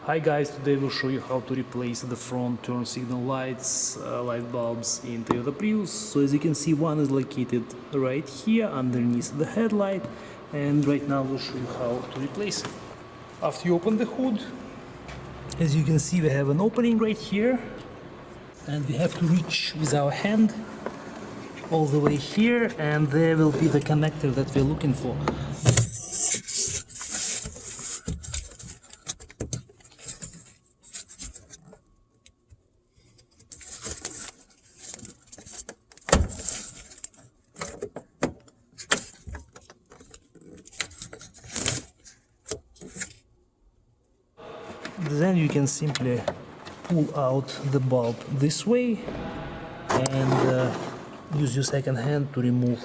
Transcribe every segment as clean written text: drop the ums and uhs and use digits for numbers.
Hi guys, today we'll show you how to replace the front turn signal lights, light bulbs in Toyota Prius. So as you can see, one is located right here underneath the headlight, and right now we'll show you how to replace it. After you open the hood, as you can see, we have an opening right here, and we have to reach with our hand all the way here, and there will be the connector that we're looking for. Then you can simply pull out the bulb this way and use your second hand to remove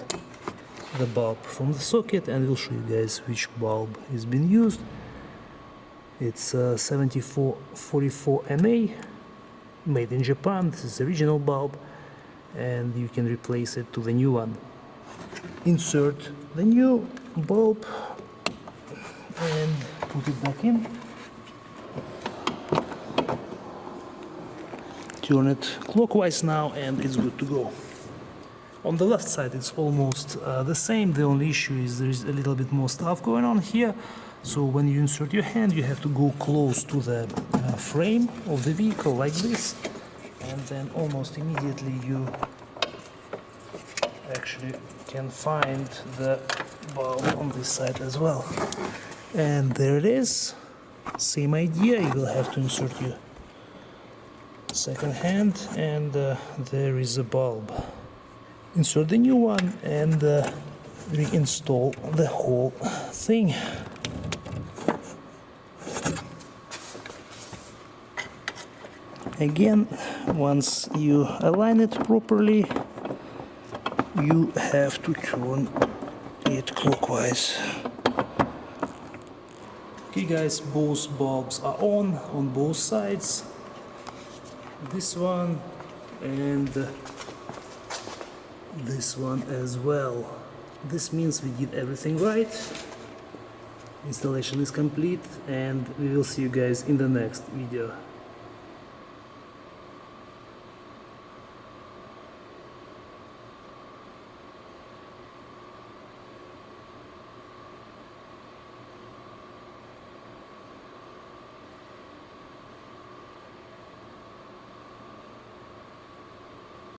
the bulb from the socket, and we'll show you guys which bulb is being used. It's 7444 MA, made in Japan. This is the original bulb, and you can replace it to the new one. Insert the new bulb and put it back in. Turn it clockwise now, and it's good to go. On the left side it's almost the same. The only issue is there is a little bit more stuff going on here. So when you insert your hand, you have to go close to the frame of the vehicle like this, and then almost immediately you actually can find the bulb on this side as well. And there it is. Same idea, you will have to insert your second hand, and there is a bulb. Insert the new one and reinstall the whole thing. Again, once you align it properly, you have to turn it clockwise. Okay guys, both bulbs are on both sides. This one and this one as well. This means we did everything right. Installation is complete, and we will see you guys in the next video.